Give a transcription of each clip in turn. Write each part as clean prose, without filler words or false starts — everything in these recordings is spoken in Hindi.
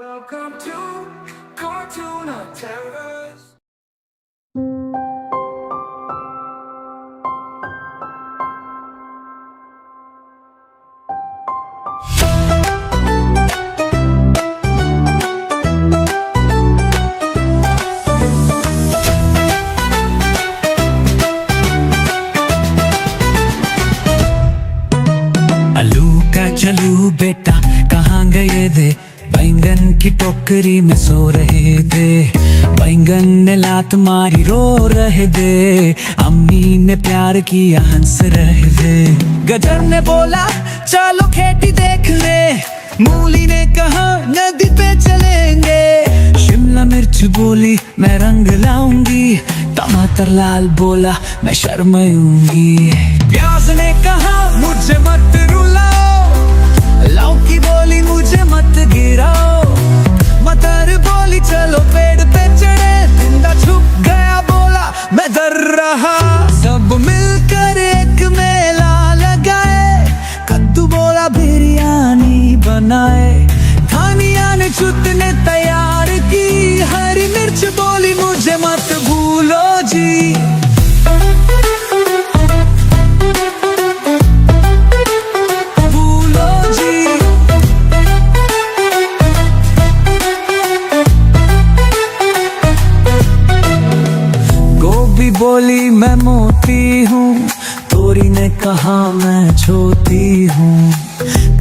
Welcome to Cartoon of Terrors. अलू का चलू बेटा कहाँ गए थे। बैंगन की टोकरी में सो रहे थे। बैंगन ने लात मारी रो रहे थे। अम्मी ने प्यार किया हंस रहे थे। गजर ने बोला चलो खेती देख ले। मूली ने कहा नदी पे चलेंगे। शिमला मिर्च बोली मैं रंग लाऊंगी। टमाटर लाल बोला मैं शर्माऊंगी। प्याज ने कहा मुझे मत रुलाओ। लौकी बोली मुझे मत गिराओ। मटर बोली चलो पेड़ पे चढ़े। जिंदा छुप गया बोला मैं डर रहा। सब मिलकर एक मेला लगाए। कद्दू बोला बिरयानी बनाए। धनिया ने चुटने तैयार की। हरी मिर्च बोली मुझे मत भूलो जी। बोली मैं मोती हूँ। तोरी ने कहा मैं छोटी हूँ।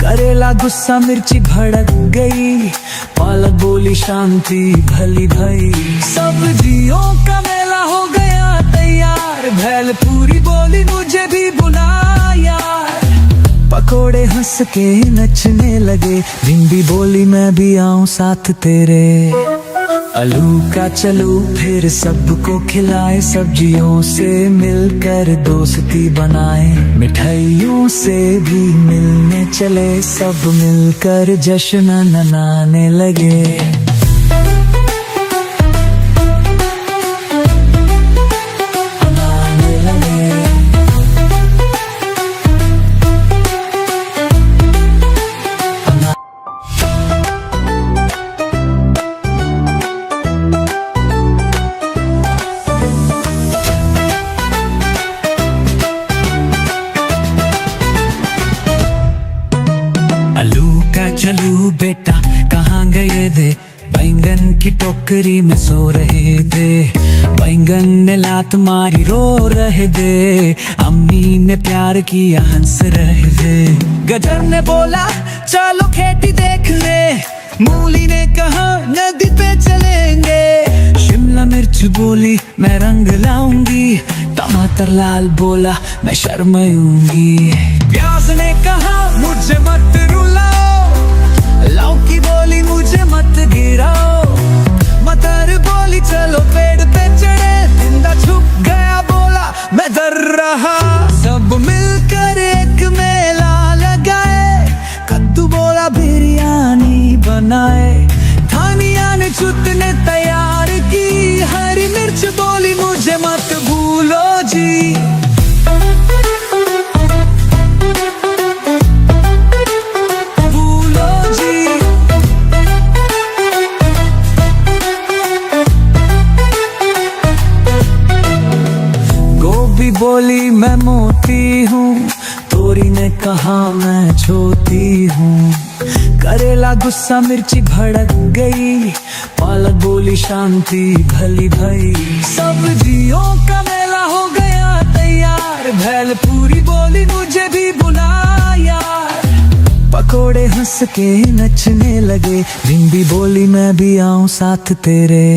करेला गुस्सा मिर्ची भड़क गई। पालक बोली शांति भली भई। सब्जियों का मेला हो गया तैयार। भेल पूरी बोली मुझे भी बुला यार। पकोड़े हंस के नचने लगे। भिंडी बोली मैं भी आऊं साथ तेरे। अलू का चलू फिर सबको खिलाए। सब्जियों से मिलकर दोस्ती बनाए। मिठाइयों से भी मिलने चले। सब मिलकर जश्न मनाने लगे। अलू का चलू बेटा कहाँ गए थे। बैंगन की टोकरी में सो रहे थे। बैंगन ने लात मारी रो रहे थे। अम्मी ने प्यार किया हंस रहे थे। गजर ने बोला चलो खेती देख ले। मूली ने कहा नदी पे चलेंगे। शिमला मिर्च बोली मैं रंग लाऊंगी। टमाटर लाल बोला मैं शर्माऊंगी। प्याज ने कहा मुझे मत रुलाओ। लौकी बोली मुझे मत गिराओ। मटर बोली चलो पेड़ पे चढ़े। जिंदा छुप गया बोला मैं डर रहा। सब मिलकर एक मेला लगाए। कद्दू बोला बिरयानी बनाए। धनिया ने चुटने तैयार की। हरी मिर्च बोली मुझे मत भूलो जी। बोली मैं मोती हूँ। तोरी ने कहा मैं छोटी हूँ। करेला गुस्सा मिर्ची भड़क गई। पालक बोली शांति भली भई। सब्जियों का मेला हो गया तैयार। भेल पूरी बोली मुझे भी बुला यार। पकोड़े हंस के नचने लगे। भिंडी बोली मैं भी आऊं साथ तेरे।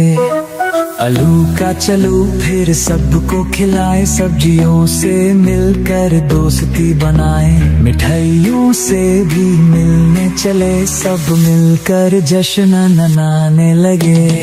अलू का चलू फिर सबको खिलाए। सब्जियों से मिलकर दोस्ती बनाए। मिठाइयों से भी मिलने चले। सब मिलकर जश्न मनाने लगे।